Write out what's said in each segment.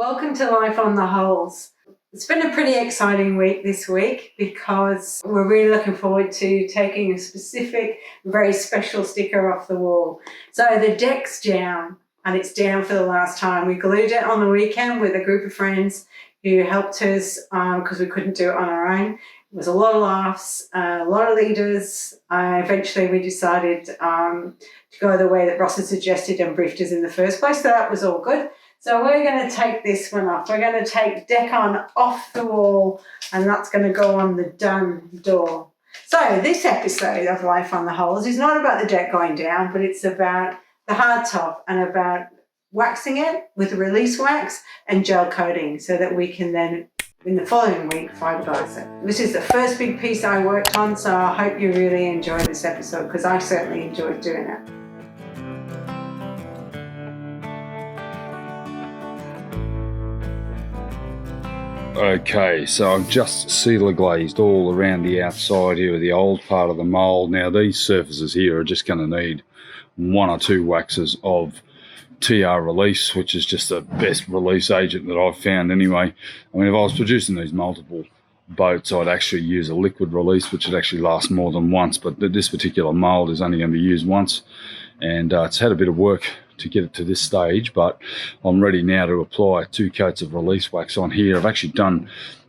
Welcome to Life on the Holes. It's been a pretty exciting week this week because we're really looking forward to taking a specific, very special sticker off the wall. So the deck's down, and it's down for the last time. We glued it on the weekend with a group of friends who helped us because we couldn't do it on our own. It was a lot of laughs, a lot of leaders. Eventually we decided to go the way that Ross had suggested and briefed us in the first place, so that was all good. So we're going to take this one off. We're going to take deck on off the wall, and that's going to go on the done door. So this episode of Life on the Holes is not about the deck going down, but it's about the hardtop and about waxing it with release wax and gel coating so that we can then, in the following week, fiberglass it. This is the first big piece I worked on, so I hope you really enjoy this episode because I certainly enjoyed doing it. Okay, so I've just sealer glazed all around the outside here of the old part of the mould. Now these surfaces here are just going to need one or two waxes of TR release, which is just the best release agent that I've found anyway. I mean, if I was producing these multiple boats, I'd actually use a liquid release, which would actually last more than once, but this particular mould is only going to be used once, and it's had a bit of work to get it to this stage, but I'm ready now to apply 2 coats of release wax on here. I've actually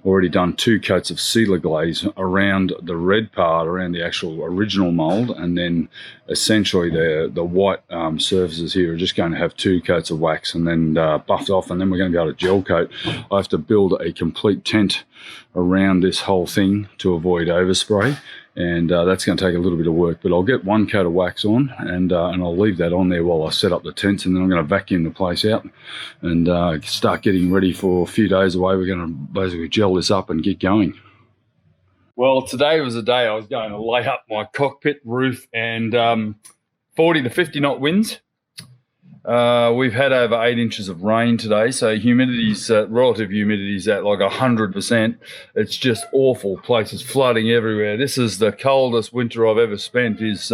already done 2 coats of sealer glaze around the red part, around the actual original mould, and then essentially the white surfaces here are just going to have 2 coats of wax and then buffed off, and then we're going to be able to gel coat. I have to build a complete tent around this whole thing to avoid overspray, and that's going to take a little bit of work, but I'll get 1 coat of wax on and I'll leave that on there while I set up the tents, and then I'm going to vacuum the place out and start getting ready for a few days away. We're going to basically gel this up and get going. Well, today was the day I was going to lay up my cockpit roof, and 40 to 50 knot winds. We've had over 8 inches of rain today, so relative humidity's at like 100%. It's just awful. Places flooding everywhere. This is the coldest winter I've ever spent. Is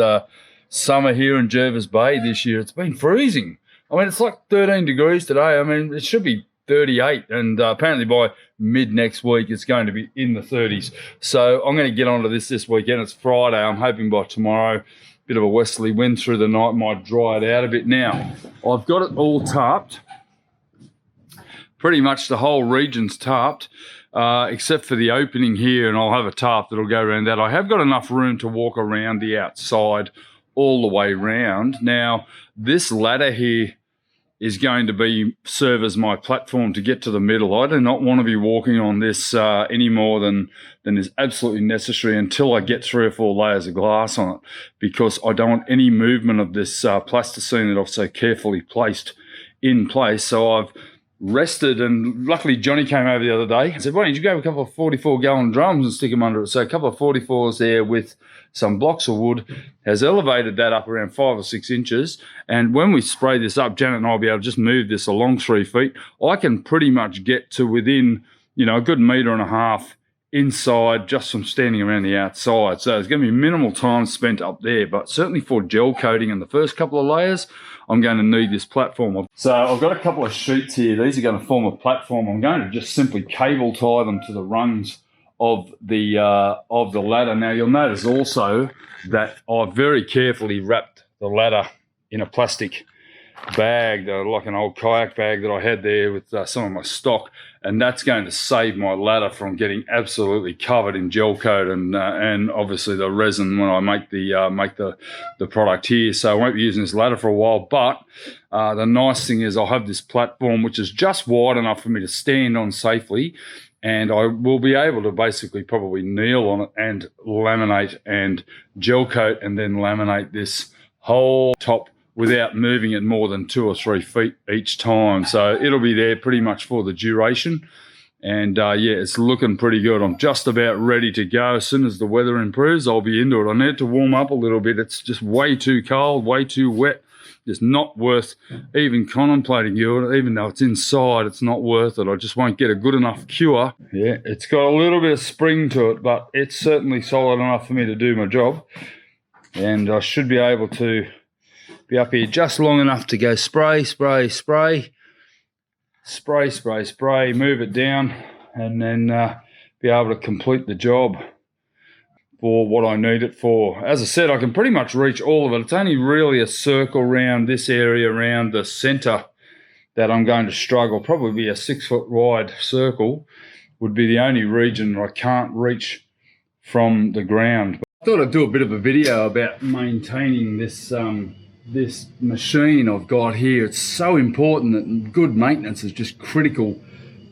summer here in Jervis Bay this year. It's been freezing. I mean, it's like 13 degrees today. I mean, it should be 38, and apparently by mid next week it's going to be in the 30s. So I'm going to get onto this weekend. It's Friday. I'm hoping by tomorrow, bit of a westerly wind through the night might dry it out a bit. Now, I've got it all tarped. Pretty much the whole region's tarped, except for the opening here, and I'll have a tarp that'll go around that. I have got enough room to walk around the outside all the way round. Now, this ladder here is going to serve as my platform to get to the middle. I do not want to be walking on this any more than is absolutely necessary until I get 3 or 4 layers of glass on it, because I don't want any movement of this plasticine that I've so carefully placed in place. So I've rested, and luckily Johnny came over the other day and said, why don't you grab a couple of 44-gallon drums and stick them under it? So a couple of 44s there with some blocks of wood has elevated that up around 5 or 6 inches. And when we spray this up, Janet and I will be able to just move this along 3 feet. I can pretty much get to within, a good 1.5 meters inside just from standing around the outside. So there's going to be minimal time spent up there, but certainly for gel coating in the first couple of layers, I'm going to need this platform. So I've got a couple of sheets here. These are going to form a platform. I'm going to just simply cable tie them to the rungs of the ladder. Now you'll notice also that I've very carefully wrapped the ladder in a plastic bag, like an old kayak bag that I had there with some of my stock, and that's going to save my ladder from getting absolutely covered in gel coat and obviously the resin when I make the product here. So I won't be using this ladder for a while, but the nice thing is I'll have this platform which is just wide enough for me to stand on safely, and I will be able to basically probably kneel on it and laminate and gel coat and then laminate this whole top without moving it more than 2 or 3 feet each time. So it'll be there pretty much for the duration. And yeah, it's looking pretty good. I'm just about ready to go. As soon as the weather improves, I'll be into it. I need to warm up a little bit. It's just way too cold, way too wet. It's not worth even contemplating doing it. Even though it's inside, it's not worth it. I just won't get a good enough cure. Yeah, it's got a little bit of spring to it, but it's certainly solid enough for me to do my job. And I should be able to be up here just long enough to go spray, spray, spray, spray, spray, spray, move it down, and then be able to complete the job for what I need it for. As I said, I can pretty much reach all of it. It's only really a circle around this area, around the centre, that I'm going to struggle. Probably be a 6 foot wide circle would be the only region I can't reach from the ground. I thought I'd do a bit of a video about maintaining this this machine I've got here. It's so important that good maintenance is just critical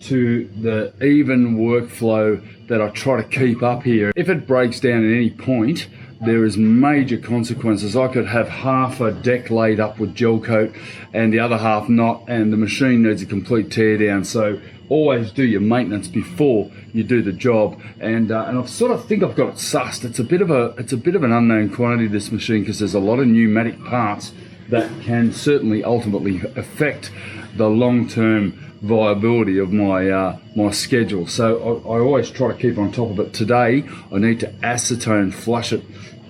to the even workflow that I try to keep up here. If it breaks down at any point, there is major consequences. I could have half a deck laid up with gel coat and the other half not, and the machine needs a complete tear down. So always do your maintenance before you do the job. And I sort of think I've got it sussed. It's a bit of an unknown quantity, this machine, because there's a lot of pneumatic parts that can certainly ultimately affect the long-term viability of my my schedule. So I always try to keep on top of it. Today I need to acetone flush it.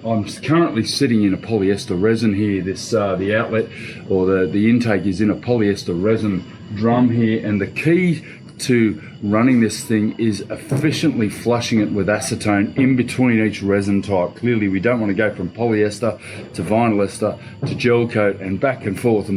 I'm currently sitting in a polyester resin here. This the outlet or the intake is in a polyester resin drum here, and the key to running this thing is efficiently flushing it with acetone in between each resin type. Clearly we don't want to go from polyester to vinyl ester to gel coat and back and forth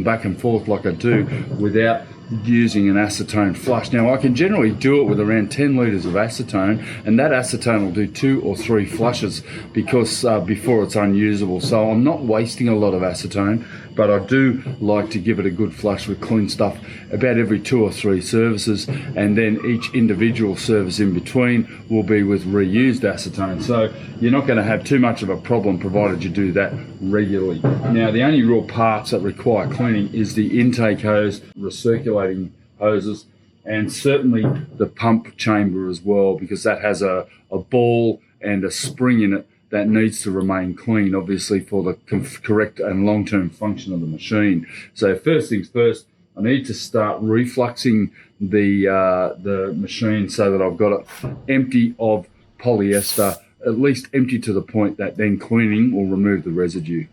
like I do without using an acetone flush. Now I can generally do it with around 10 litres of acetone, and that acetone will do 2 or 3 flushes because before it's unusable. So I'm not wasting a lot of acetone, but I do like to give it a good flush with clean stuff about every 2 or 3 services, and then each individual service in between will be with reused acetone. So you're not going to have too much of a problem provided you do that regularly. Now the only real parts that require cleaning is the intake hose, recirculating hoses, and certainly the pump chamber as well, because that has a ball and a spring in it that needs to remain clean, obviously, for the correct and long-term function of the machine. So first things first, I need to start refluxing the machine so that I've got it empty of polyester, at least empty to the point that then cleaning will remove the residue.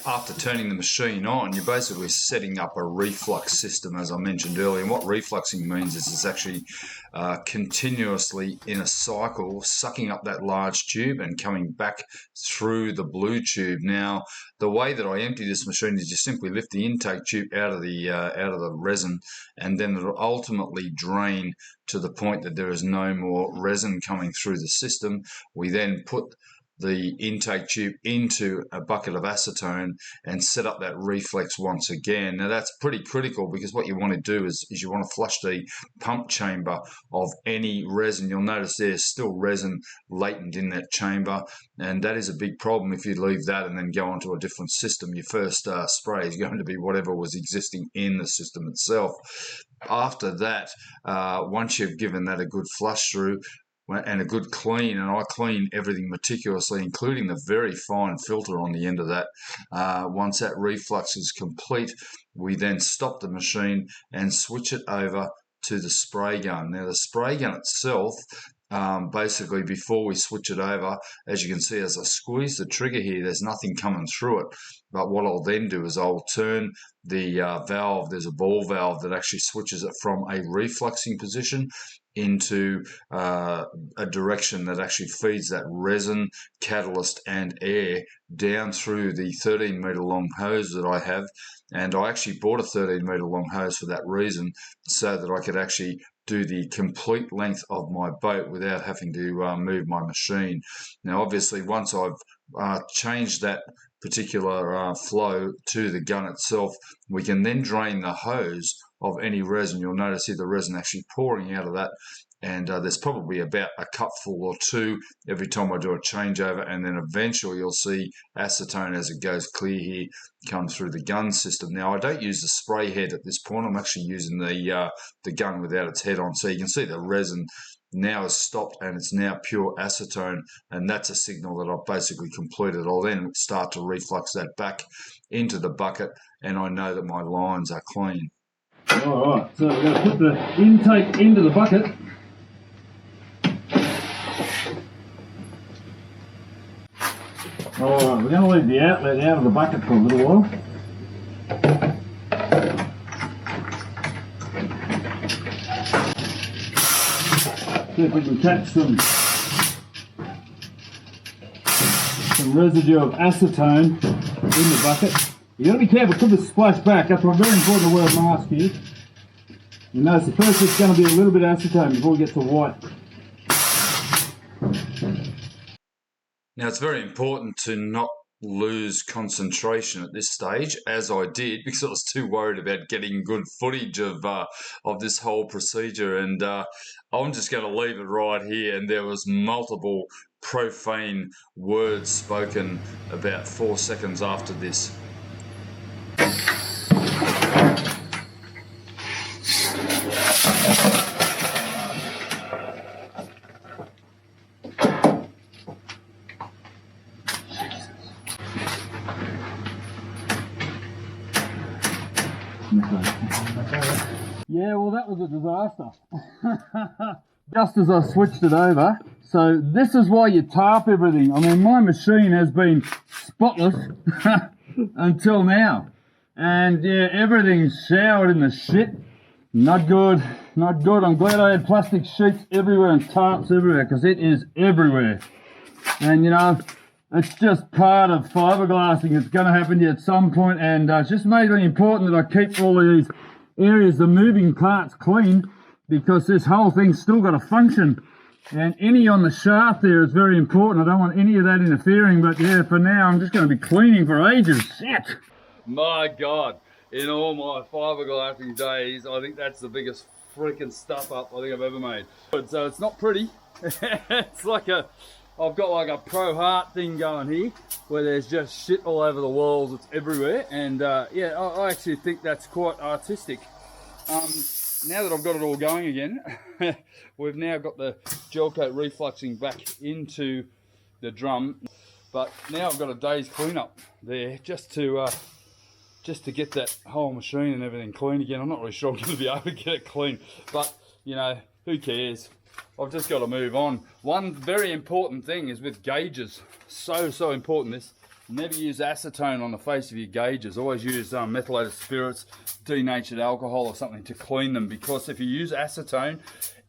After turning the machine on, you're basically setting up a reflux system, as I mentioned earlier. And what refluxing means is it's actually continuously in a cycle, sucking up that large tube and coming back through the blue tube. Now, the way that I empty this machine is you simply lift the intake tube out of the resin, and then it'll ultimately drain to the point that there is no more resin coming through the system. We then put the intake tube into a bucket of acetone and set up that reflex once again. Now that's pretty critical, because what you want to do is you want to flush the pump chamber of any resin. You'll notice there's still resin latent in that chamber, and that is a big problem if you leave that and then go onto a different system. Your first spray is going to be whatever was existing in the system itself. After that, once you've given that a good flush through and a good clean, and I clean everything meticulously, including the very fine filter on the end of that. Once that reflux is complete, we then stop the machine and switch it over to the spray gun. Now the spray gun itself, basically before we switch it over, as you can see, as I squeeze the trigger here, there's nothing coming through it. But what I'll then do is I'll turn the valve. There's a ball valve that actually switches it from a refluxing position into a direction that actually feeds that resin, catalyst and air down through the 13 meter long hose that I have. And I actually bought a 13 meter long hose for that reason, so that I could actually do the complete length of my boat without having to move my machine. Now obviously once I've changed that particular flow to the gun itself, we can then drain the hose of any resin. You'll notice here the resin actually pouring out of that, and there's probably about a cupful or 2 every time I do a changeover, and then eventually you'll see acetone as it goes clear here come through the gun system. Now I don't use the spray head at this point. I'm actually using the gun without its head on, so you can see the resin now has stopped and it's now pure acetone, and that's a signal that I've basically completed. I'll then start to reflux that back into the bucket, and I know that my lines are clean. Alright, so we're going to put the intake into the bucket. Alright, we're going to leave the outlet out of the bucket for a little while. See if we can catch some residue of acetone in the bucket. You got to be careful, could this splash back. That's why very important to wear a mask here. You notice the first it's going to be a little bit of acetone before we get to white. Now it's very important to not lose concentration at this stage, as I did, because I was too worried about getting good footage of this whole procedure, and I'm just going to leave it right here. And there was multiple profane words spoken about 4 seconds after this. Yeah, well that was a disaster. Just as I switched it over, so this is why you tarp everything. I mean, my machine has been spotless until now. And yeah, everything's showered in the shit. Not good, not good. I'm glad I had plastic sheets everywhere and tarps everywhere, because it is everywhere. And you know, it's just part of fiberglassing. It's going to happen to you at some point, and it's just mainly important that I keep all of these areas, the moving parts, clean, because this whole thing's still got to function. And any on the shaft there is very important. I don't want any of that interfering, but yeah, for now I'm just going to be cleaning for ages. Shit! My God, in all my fiberglassing days, I think that's the biggest freaking stuff up I think I've ever made. So it's not pretty. It's like I've got like a Pro Hart thing going here, where there's just shit all over the walls. It's everywhere, and yeah, I actually think that's quite artistic. Now that I've got it all going again, we've now got the gel coat refluxing back into the drum, but now I've got a day's cleanup there just to get that whole machine and everything clean again. I'm not really sure I'm going to be able to get it clean, but you know, who cares? I've just got to move on. One very important thing is with gauges. So important this. Never use acetone on the face of your gauges. Always use methylated spirits, denatured alcohol or something to clean them, because if you use acetone,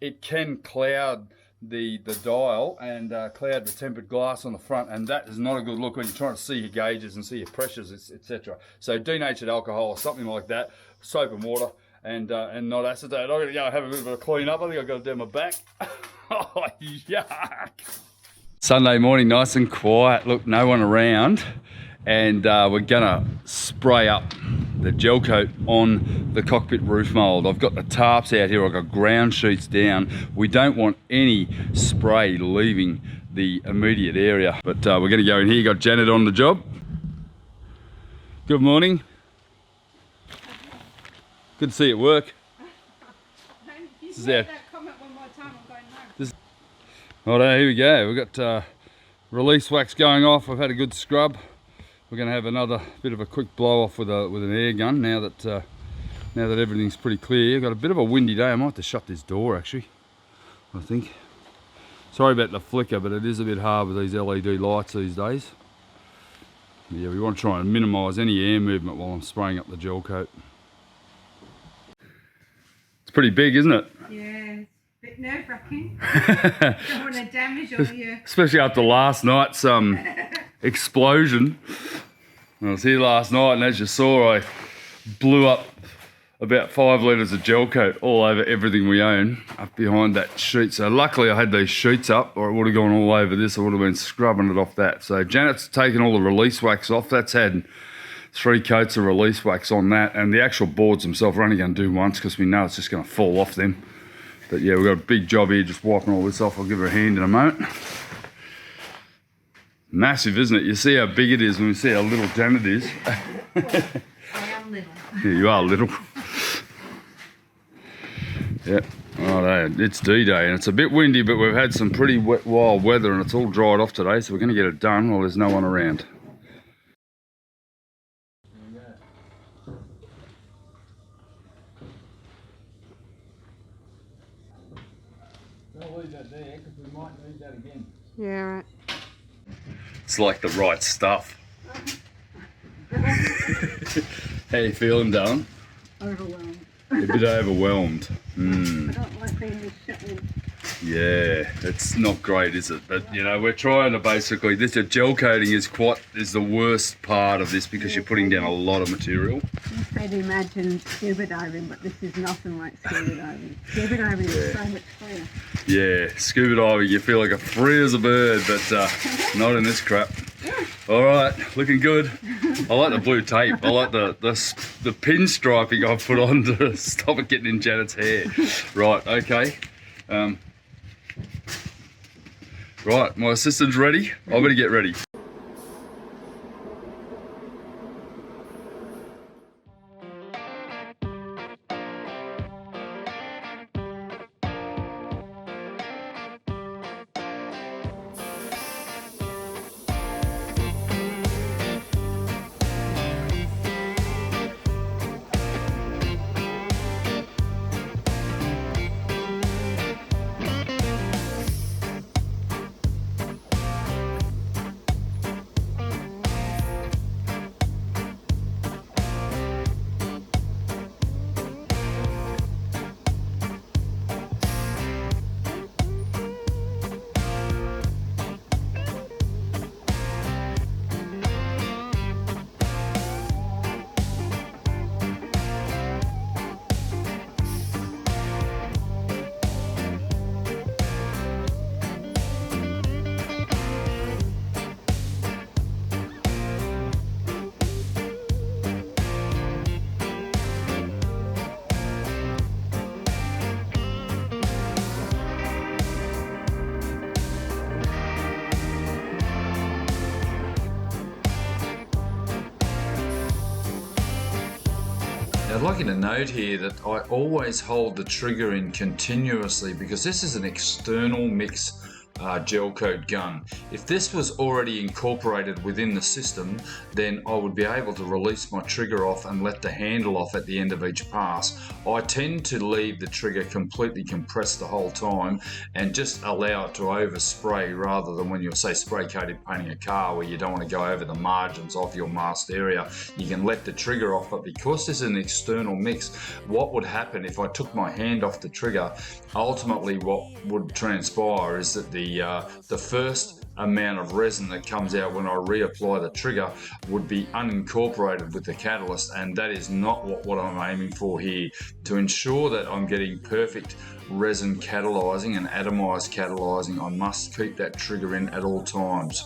it can cloud the dial and cloud the tempered glass on the front, and that is not a good look when you're trying to see your gauges and see your pressures, etc. So denatured alcohol or something like that, soap and water, and not acetone. I'm going to go have a bit of a clean up. I think I've got to do my back. Oh, yuck. Sunday morning, nice and quiet. Look, no one around, and we're gonna spray up the gel coat on the cockpit roof mould. I've got the tarps out here. I've got ground sheets down. We don't want any spray leaving the immediate area, but we're gonna go in here. Got Janet on the job. Good morning. Good to see it work. This is our... Righto, here we go. We've got release wax going off. I've had a good scrub. We're going to have another bit of a quick blow off with an air gun now that everything's pretty clear. Got a bit of a windy day. I might have to shut this door actually, I think. Sorry about the flicker, but it is a bit hard with these LED lights these days. Yeah, we want to try and minimise any air movement while I'm spraying up the gel coat. It's pretty big, isn't it? Yeah. Bit nerve-wracking. Don't want to damage all your... Especially after last night's explosion. I was here last night, and as you saw, I blew up about 5 litres of gel coat all over everything we own up behind that sheet. So luckily I had these sheets up, or it would have gone all over this. I would have been scrubbing it off that. So Janet's taken all the release wax off. That's had 3 coats of release wax on that, and the actual boards themselves are only going to do once because we know it's just going to fall off them. But yeah, we've got a big job here just wiping all this off. I'll give her a hand in a moment. Massive, isn't it? You see how big it is when we see how little Janet is. I am little. Yeah, you are little. Yeah, righto, it's D-Day and it's a bit windy, but we've had some pretty wet, wild weather and it's all dried off today, so we're going to get it done while there's no one around. Don't leave that there because we might need that again. Yeah, right. It's like the right stuff. How you feeling, darling? Overwhelmed. A bit overwhelmed. I don't like being shut in. Yeah, it's not great, is it? But you know, we're trying to basically, this gel coating is the worst part of this because you're putting down a lot of material. You said imagine scuba diving, but this is nothing like scuba diving. Scuba diving is so much freer. Yeah, scuba diving, you feel like a free as a bird, but not in this crap. All right, looking good. I like the blue tape. I like the pinstriping I've put on to stop it getting in Janet's hair. Right, okay. Right, my assistant's ready. I'm gonna get ready. I'd like you to note here that I always hold the trigger in continuously because this is an external mix gel coat gun. If this was already incorporated within the system, then I would be able to release my trigger off and let the handle off at the end of each pass. I tend to leave the trigger completely compressed the whole time and just allow it to overspray rather than when you're, say, spray coated painting a car where you don't want to go over the margins of your masked area. You can let the trigger off, but because this is an external mix, what would happen if I took my hand off the trigger? Ultimately, what would transpire is that the first amount of resin that comes out when I reapply the trigger would be unincorporated with the catalyst, and that is not what I'm aiming for here. To ensure that I'm getting perfect resin catalyzing and atomized catalyzing, I must keep that trigger in at all times.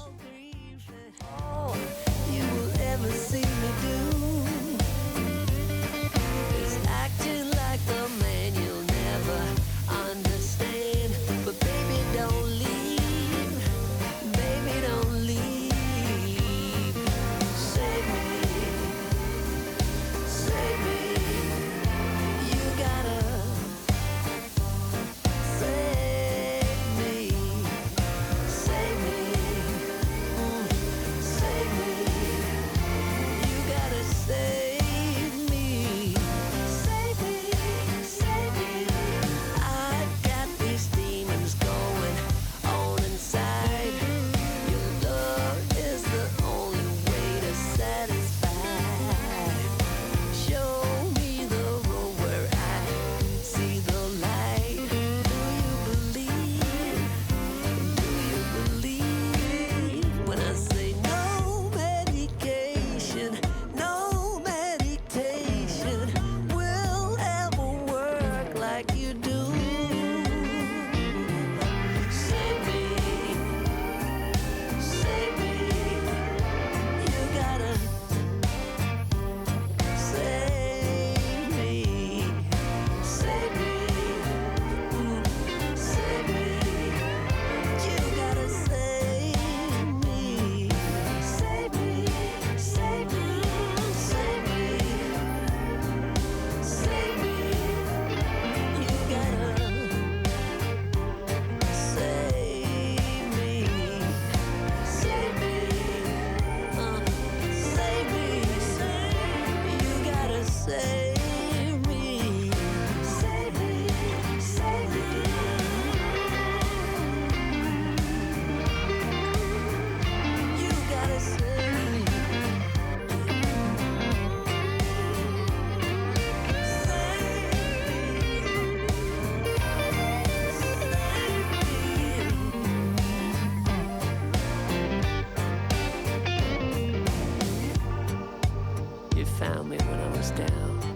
You found me when I was down.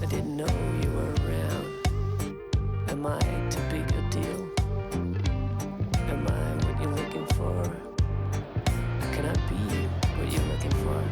I didn't know you were around. Am I too big a deal? Am I what you're looking for? Can I be what you're looking for?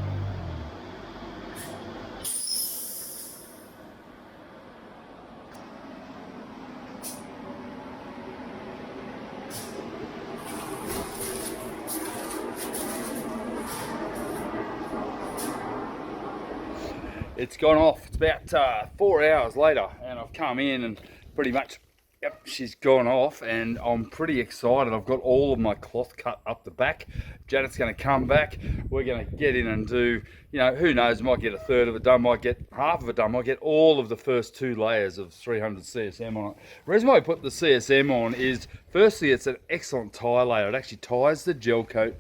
It's gone off. It's about 4 hours later, and I've come in and pretty much, yep, she's gone off, and I'm pretty excited. I've got all of my cloth cut up the back. Janet's going to come back. We're going to get in and do, you know, who knows, might get a third of it done, might get half of it done, might get all of the first 2 layers of 300 CSM on it. The reason why I put the CSM on is, firstly, it's an excellent tie layer. It actually ties the gel coat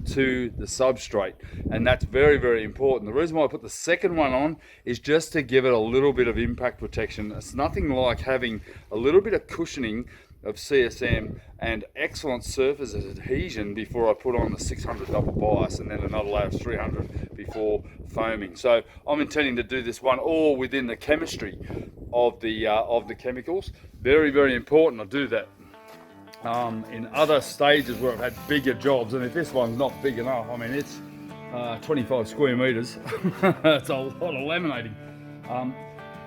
to the substrate, and that's very, very important. The reason why I put the second one on is just to give it a little bit of impact protection. It's nothing like having a little bit of cushioning of CSM and excellent surface adhesion before I put on the 600 double bias and then another layer of 300 before foaming. So I'm intending to do this one all within the chemistry of the chemicals. Very, very important I do that. In other stages where I've had bigger jobs, and if this one's not big enough, I mean, it's 25 square meters. It's a lot of laminating.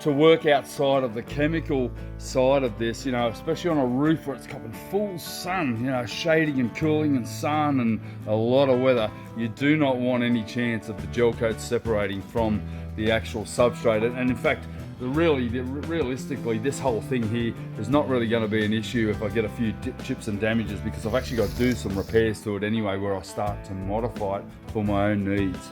To work outside of the chemical side of this, you know, especially on a roof where it's copping full sun, you know, shading and cooling and sun and a lot of weather, you do not want any chance of the gel coat separating from the actual substrate. And in fact, realistically, this whole thing here is not really going to be an issue if I get a few chips and damages, because I've actually got to do some repairs to it anyway where I start to modify it for my own needs.